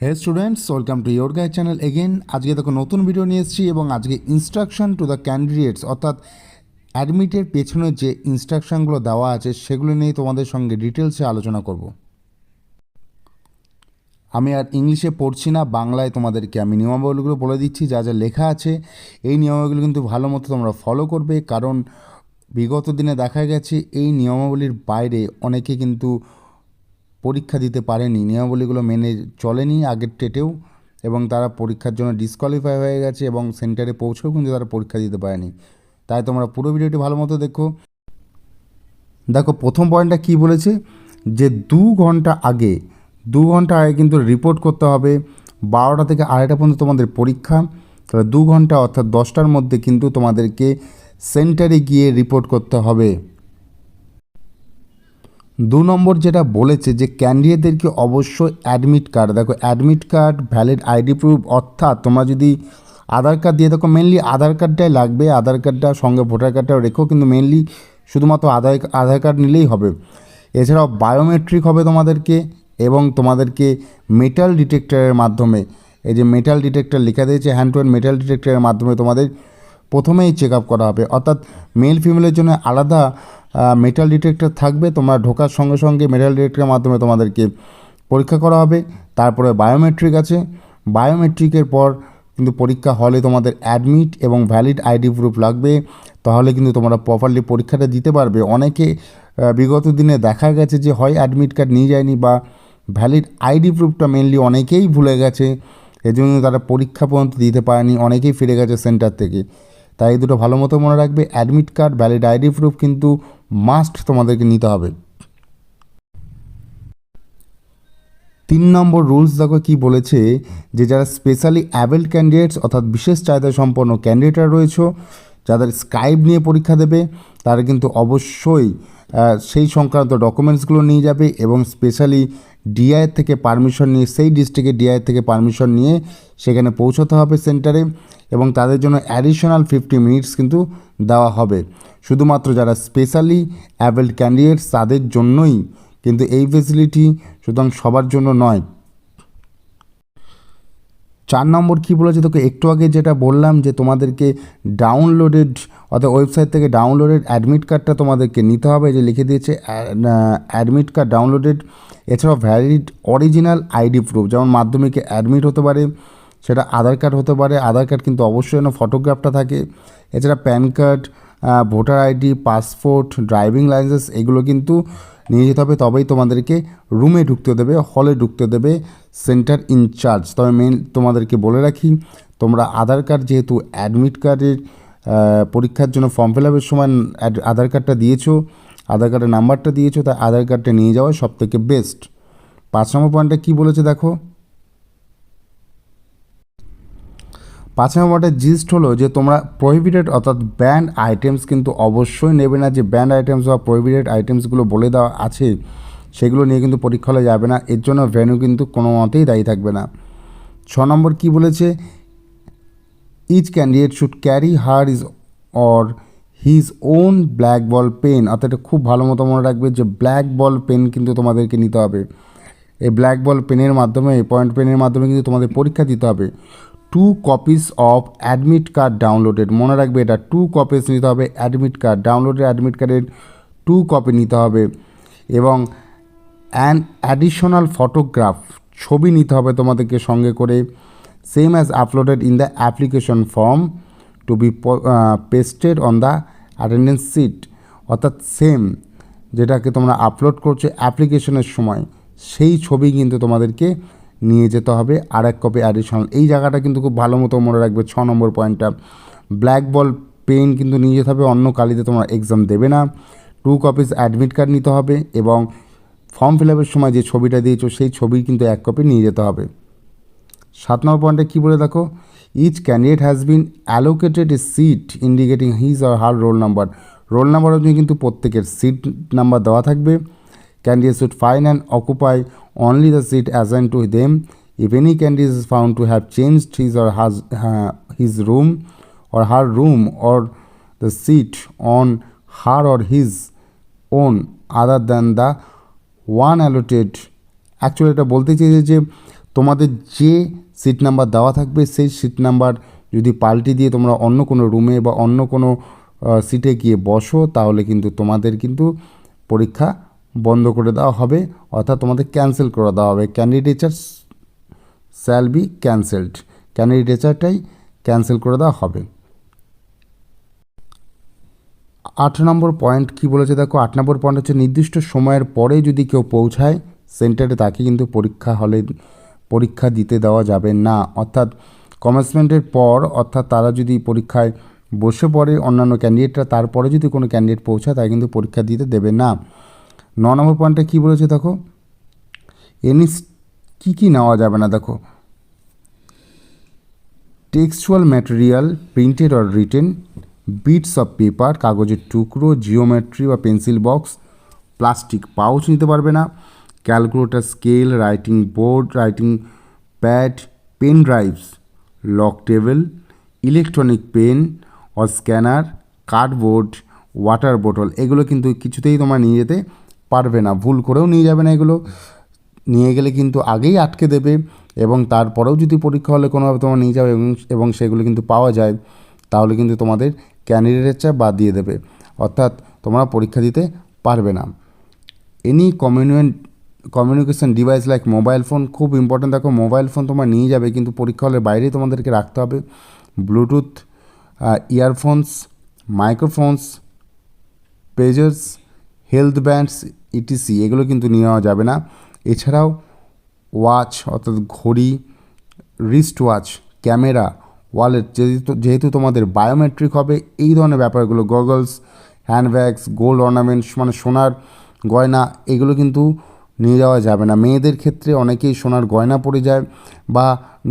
Hey students, welcome to your guide channel again. আজকে দেখো নতুন ভিডিও নিয়ে এসেছি এবং আজকে ইনস্ট্রাকশন টু দ্য ক্যান্ডিডেটস অর্থাৎ অ্যাডমিটের পেছনে যে ইনস্ট্রাকশনগুলো দেওয়া আছে সেগুলো নিয়ে তোমাদের সঙ্গে ডিটেলসে আলোচনা করব। আমি আর ইংলিশে পড়ছি না, বাংলায় তোমাদেরকে আমি নিয়মাবলীগুলো বলে দিচ্ছি। যা যা লেখা আছে এই নিয়মাবলী কিন্তু ভালো মতো তোমরা ফলো করবে, কারণ বিগত দিনে দেখা গেছে এই নিয়মাবলীর বাইরে অনেকে কিন্তু পরীক্ষা দিতে পারেনি, নিয়মাবলীগুলো মেনে চলেনি আগের টেটেও, এবং তারা পরীক্ষার জন্য ডিসকোয়ালিফাই হয়ে গেছে এবং সেন্টারে পৌঁছেও কিন্তু তারা পরীক্ষা দিতে পারেনি। তাই তোমরা পুরো ভিডিওটি ভালো মতো দেখো। দেখো প্রথম পয়েন্টটা কী বলেছে, যে 2 ঘন্টা আগে কিন্তু রিপোর্ট করতে হবে। 12টা থেকে 2:30 পর্যন্ত তোমাদের পরীক্ষা, তাহলে 2 ঘন্টা অর্থাৎ 10টার মধ্যে কিন্তু তোমাদেরকে সেন্টারে গিয়ে রিপোর্ট করতে হবে। 2 নম্বর যেটা বলেছে যে ক্যান্ডিডেটদেরকে অবশ্যই অ্যাডমিট কার্ড, দেখো admit card, valid ID proof, অর্থাৎ তোমরা যদি আধার কার্ড দিয়ে দেখো, মেনলি আধার কার্ডটাই লাগবে। আধার কার্ডটা সঙ্গে ভোটার কার্ডটাও রেখো, কিন্তু মেনলি শুধুমাত্র আধার কার্ড নিলেই হবে। এছাড়াও বায়োমেট্রিক হবে তোমাদেরকে, এবং তোমাদেরকে মেটাল ডিটেক্টরের মাধ্যমে, এই যে মেটাল ডিটেক্টর লেখা দিয়েছে, হ্যান্ড টু হ্যান্ড মেটাল ডিটেক্টরের মাধ্যমে তোমাদের প্রথমেই চেক আপ করা হবে। অর্থাৎ মেল ফিমেলের জন্য আলাদা মেটাল ডিটেক্টর থাকবে। তোমরা ঢোকার সঙ্গে সঙ্গে মেটাল ডিটেক্টরের মাধ্যমে তোমাদেরকে পরীক্ষা করা হবে। তারপরে বায়োমেট্রিক আছে, বায়োমেট্রিকের পর কিন্তু পরীক্ষা হলে তোমাদের অ্যাডমিট এবং ভ্যালিড আইডি প্রুফ লাগবে, তাহলে কিন্তু তোমরা প্রপারলি পরীক্ষাটা দিতে পারবে। অনেকে বিগত দিনে দেখা গেছে যে হয় অ্যাডমিট কার্ড নিয়ে যায়নি বা ভ্যালিড আইডি প্রুফটা মেনলি অনেকেই ভুলে গেছে, এজন্য তারা পরীক্ষা পর্যন্ত দিতে পারেনি, অনেকেই ফিরে গেছে সেন্টার থেকে। তাই এই দুটো ভালো মতো মনে রাখবে, admit card, valid ID proof কিন্তু মাস্ট তোমাদেরকে নিতে হবে। 3 নম্বর রুলস দেখো কি বলেছে, যে যারা স্পেশালি অ্যাবেল্ড ক্যান্ডিডেটস অর্থাৎ বিশেষ চাহিদা সম্পন্ন ক্যান্ডিডেটরা রয়েছে, যাদের স্কাইপ নিয়ে পরীক্ষা দেবে, তারা কিন্তু অবশ্যই সেই সংক্রান্ত ডকুমেন্টসগুলো নিয়ে যাবে এবং স্পেশালি ডিআইয়ের থেকে পারমিশন নিয়ে, সেই ডিস্ট্রিক্টের ডিআইয়ের থেকে পারমিশন নিয়ে সেখানে পৌঁছতে হবে সেন্টারে, এবং তাদের জন্য অ্যাডিশনাল 50 মিনিটস কিন্তু দেওয়া হবে। শুধুমাত্র যারা স্পেশালি অ্যাবেল্ড ক্যান্ডিডেটস তাদের জন্যই কিন্তু এই ফেসিলিটি, সুতরাং সবার জন্য নয়। 4 নম্বর কী বলেছে, তোকে একটু আগে যেটা বললাম যে তোমাদেরকে ডাউনলোডেড অর্থাৎ ওয়েবসাইট থেকে ডাউনলোডেড অ্যাডমিট কার্ডটা তোমাদেরকে নিতে হবে, যে লিখে দিয়েছে অ্যাডমিট কার্ড ডাউনলোডেড। এছাড়াও ভ্যালিড অরিজিনাল আইডি প্রুফ, যেমন মাধ্যমিকে অ্যাডমিট হতে পারে, সেটা আধার কার্ড হতে পারে। আধার কার্ড কিন্তু অবশ্যই যেন ফটোগ্রাফটা থাকে। এছাড়া pan card, voter ID, passport, driving licence, এগুলো কিন্তু নিয়ে যেতে হবে, তবেই তোমাদেরকে রুমে ঢুকতে দেবে, হলে ঢুকতে দেবে সেন্টার ইনচার্জ। তবে মেন তোমাদেরকে বলে রাখি, তোমরা আধার কার্ড, যেহেতু অ্যাডমিট কার্ডের পরীক্ষার জন্য ফর্ম ফিল আপের সময় আধার কার্ডটা দিয়েছো, আধার কার্ডের নাম্বারটা দিয়েছো, তাই আধার কার্ডটা নিয়ে যাওয়া সবথেকে বেস্ট। 5 নম্বর পয়েন্টটা কী বলেছে দেখো, 5 নম্বরটা জিস্ট হলো যে তোমরা প্রহিবিটেড অর্থাৎ ব্যান্ড আইটেমস কিন্তু অবশ্যই নেবে না। যে ব্যান্ড আইটেমস বা প্রহিবিটেড আইটেমসগুলো বলে দেওয়া আছে সেগুলো নিয়ে কিন্তু পরীক্ষা হলে যাবে না, এর জন্য ভেন্যু কিন্তু কোনো মতেই দায়ী থাকবে না। 6 নম্বর কী বলেছে, each candidate should carry her is or his own black ball pen, অর্থাৎ এটা খুব ভালো মতো মনে রাখবে যে ব্ল্যাক বল পেন কিন্তু তোমাদেরকে নিতে হবে। এই ব্ল্যাক বল পেনের মাধ্যমে, পয়েন্ট পেনের মাধ্যমে কিন্তু তোমাদের পরীক্ষা দিতে হবে। 2 copies of admit card downloaded, মনে রাখবে এটা 2 কপিস নিতে হবে। অ্যাডমিট কার্ড ডাউনলোডেড, অ্যাডমিট কার্ডের 2 কপি নিতে হবে, এবং অ্যান অ্যাডিশনাল ফটোগ্রাফ, ছবি নিতে হবে তোমাদেরকে সঙ্গে করে। Same as uploaded in the application form to be pasted on the attendance sheet, অর্থাৎ সেম যেটাকে তোমরা আপলোড করছো অ্যাপ্লিকেশনের সময়, সেই ছবি কিন্তু তোমাদেরকে নিয়ে যেতে হবে, আর 1 কপি অ্যাডিশনাল। এই জায়গাটা কিন্তু খুব ভালো মতো মনে রাখবে। 6 নম্বর পয়েন্টটা, ব্ল্যাক বল পেন কিন্তু নিয়ে যেতে হবে, অন্য কালিতে তোমরা এক্সাম দেবে না। 2 কপিস অ্যাডমিট কার্ড নিতে হবে, এবং ফর্ম ফিল আপের সময় যে ছবিটা দিয়েছো সেই ছবি কিন্তু 1 কপি নিয়ে যেতে হবে। 7 নম্বর পয়েন্টে কী বলে দেখো, each candidate has been allocated a seat indicating his or her roll number, roll number অনুযায়ী কিন্তু প্রত্যেকের সিট নাম্বার দেওয়া থাকবে। Candidates should find and occupy only the seat assigned to them. If any candidate is found to have changed his or his room or her room or the seat on her or his own other than the one allotted, actually এটা বলতে চেয়েছে যে তোমাদের যে seat number দেওয়া থাকবে সেই seat number যদি পাল্টে দিয়ে তোমরা অন্য কোনো রুমে বা অন্য কোনো সিটে গিয়ে বসো, তাহলে কিন্তু তোমাদের কিন্তু পরীক্ষা বন্ধ করে দেওয়া হবে, অর্থাৎ তোমাদের ক্যান্সেল করে দেওয়া হবে। ক্যান্ডিডেচার শ্যাল বি ক্যান্সেলড, ক্যান্ডিডেচারটাই ক্যান্সেল করে দেওয়া হবে। 8 নম্বর পয়েন্ট কী বলেছে দেখো, 8 নম্বর পয়েন্ট হচ্ছে নির্দিষ্ট সময়ের পরে যদি কেউ পৌঁছায় সেন্টারে, তাকে কিন্তু পরীক্ষা হলে পরীক্ষা দিতে দেওয়া যাবে না। অর্থাৎ কমেন্সমেন্টের পর, অর্থাৎ তারা যদি পরীক্ষায় বসে পড়ে অন্যান্য ক্যান্ডিডেটরা, তারপরে যদি কোনো ক্যান্ডিডেট পৌঁছায় তাকে কিন্তু পরীক্ষা দিতে দেবে না। 9 নম্বর পয়েন্টে কী বলেছে দেখো, কী কী নেওয়া যাবে না দেখো, textual material printed or written, bits of paper কাগজের টুকরো, জিওমেট্রি বা পেন্সিল বক্স, প্লাস্টিক পাউচ নিতে পারবে না, calculator, scale, writing board, writing pad, pen drives, log table, electronic pen or scanner, cardboard, water বোতল, এগুলো কিন্তু কিছুতেই তোমরা নিয়ে যেতে পারবে না। ভুল করেও নিয়ে যাবে না, এগুলো নিয়ে গেলে কিন্তু আগেই আটকে দেবে, এবং তারপরেও যদি পরীক্ষা হলে কোনোভাবে তোমরা নিয়ে যাবে এবং সেগুলো কিন্তু পাওয়া যায়, তাহলে কিন্তু তোমাদের ক্যান্ডিডেটের চাপ বাদ দিয়ে দেবে, অর্থাৎ তোমরা পরীক্ষা দিতে পারবে না। Any communication device like mobile phone, খুব ইম্পর্টেন্ট দেখো, মোবাইল ফোন তোমরা নিয়ে যাবে কিন্তু পরীক্ষা হলে বাইরেই তোমাদেরকে রাখতে হবে। Bluetooth, earphones, microphones, pagers, health bands etc, এগুলো কিন্তু নিয়ে যাওয়া যাবে না। এছাড়াও ওয়াচ অর্থাৎ ঘড়ি, রিস্ট ওয়াচ, ক্যামেরা, ওয়ালেট, যেহেতু তোমাদের বায়োমেট্রিক হবে, এই ধরনের ব্যাপারগুলো, গগলস, হ্যান্ডব্যাগস, গোল্ড অর্নামেন্টস মানে সোনার গয়না, এগুলো কিন্তু নিয়ে যাওয়া যাবে না। মেয়েদের ক্ষেত্রে অনেকেই সোনার গয়না পরে যায় বা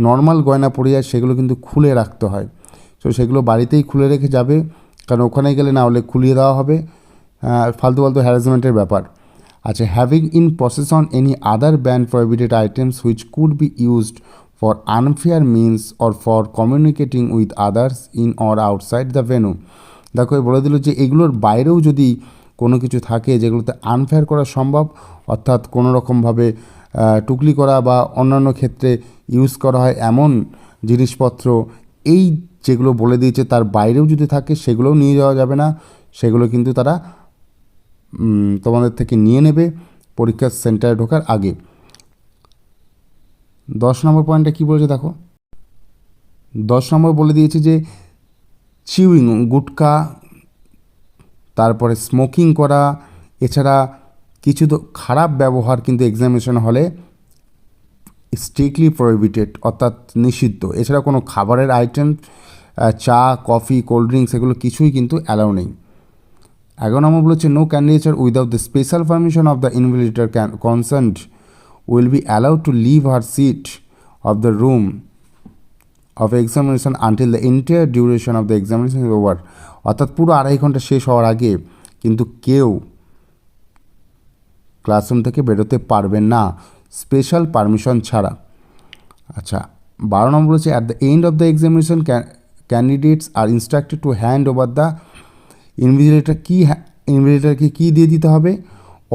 নর্মাল গয়না পরে যায়, সেগুলো কিন্তু খুলে রাখতে হয়। তো সেগুলো বাড়িতেই খুলে রেখে যাবে, কারণ ওখানে গেলে না হলে খুলিয়ে দেওয়া হবে, ফালতু হ্যারাসমেন্টের ব্যাপার। আচ্ছা, having in possession any other ban prohibited items which could be used for unfair means or for communicating with others in or outside the venue. দেখো বলে দিল যে এগুলোর বাইরেও যদি কোনো কিছু থাকে যেগুলোতে আনফেয়ার করা সম্ভব, অর্থাৎ কোনো রকমভাবে টুকলি করা বা অন্যান্য ক্ষেত্রে ইউজ করা হয় এমন জিনিসপত্র, এই যেগুলো বলে দিয়েছে তার বাইরেও যদি থাকে সেগুলোও নিয়ে যাওয়া যাবে না, সেগুলো কিন্তু তারা তোমাদের থেকে নিয়ে নেবে পরীক্ষার সেন্টারে ঢোকার আগে। 10 নম্বর পয়েন্টে কী বলেছে দেখো, 10 নম্বর বলে দিয়েছে যে চিউইং, গুটকা, তারপরে স্মোকিং করা, এছাড়া কিছু তো খারাপ ব্যবহার কিন্তু এক্সামিনেশন হলে স্ট্রিক্টলি প্রহিবিটেড, অর্থাৎ নিষিদ্ধ। এছাড়া কোনো খাবারের আইটেম, চা, কফি, কোল্ড ড্রিঙ্কস, এগুলো কিছুই কিন্তু অ্যালাউ নেই। 11 নম্বর বলেছে no candidate without the special permission of the invigilator concerned will be allowed to leave her seat of the room of examination until the entire duration of the examination is over. অর্থাৎ পুরো 2.5 ঘন্টা শেষ হওয়ার আগে কিন্তু কেউ classroom থেকে বেরোতে পারবে না স্পেশাল পারমিশন ছাড়া। আচ্ছা, 12 নম্বর হচ্ছে at the end of the examination candidates are instructed to hand over the ইনভিজিলেটরকে কী দিয়ে দিতে হবে,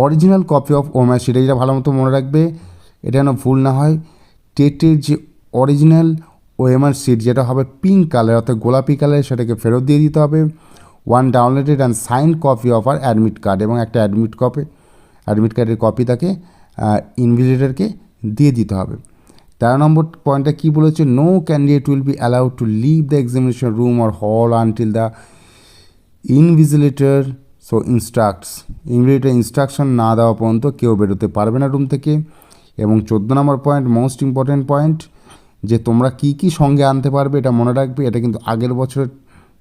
original copy of OMR sheet, এটা ভালো মতো মনে রাখবে, এটা যেন ভুল না হয়। টেটের যে অরিজিনাল ওএমআর শিট যেটা হবে পিঙ্ক কালার অর্থাৎ গোলাপি কালারের, সেটাকে ফেরত দিয়ে দিতে হবে। 1 downloaded and sign copy of our admit card, এবং একটা অ্যাডমিট কার্ডের কপি তাকে ইনভিজিলেটরকে দিয়ে দিতে হবে। 13 নম্বর পয়েন্টটা কী বলেছে, no candidate will be allowed to leave the examination room or hall until the invigilator invigilator instruction না দেওয়া পর্যন্ত কেউ বেরোতে পারবে না রুম থেকে। এবং 14 নম্বর পয়েন্ট, মোস্ট ইম্পর্ট্যান্ট পয়েন্ট, যে তোমরা কী কী সঙ্গে আনতে পারবে এটা মনে রাখবে। এটা কিন্তু আগের বছর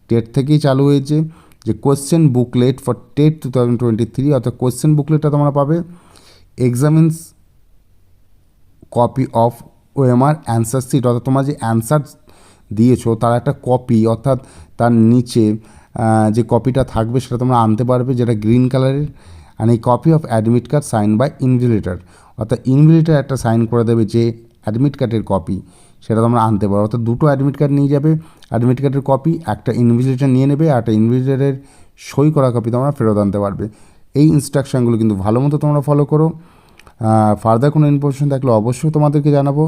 টেট থেকেই চালু হয়েছে, যে কোয়েশ্চেন বুকলেট ফর টেট 2023, অর্থাৎ কোয়েশ্চেন বুকলেটটা তোমরা পাবে, examinee's copy of OMR answer sheet, অর্থাৎ তোমরা যে অ্যান্সার দিয়েছো তার একটা কপি, অর্থাৎ তার নিচে যে কপিটা থাকবে সেটা তোমরা আনতে পারবে, যেটা গ্রিন কালারের। অ্যান্ড এই copy of admit card sign by invigilator, অর্থাৎ ইনভিজিলেটর একটা সাইন করে দেবে যে অ্যাডমিট কার্ডের কপি, সেটা তোমরা আনতে পারো। অর্থাৎ 2টো অ্যাডমিট কার্ড নিয়ে যাবে, অ্যাডমিট কার্ডের কপি একটা ইনভিজিলেটর নিয়ে নেবে, আর একটা ইনভিজিলেটরের সই করা কপি তোমরা ফেরত আনতে পারবে। এই ইনস্ট্রাকশানগুলো কিন্তু ভালো মতো তোমরা ফলো করো। ফার্দার কোনো ইনফরমেশন থাকলে অবশ্যই তোমাদেরকে জানাবো।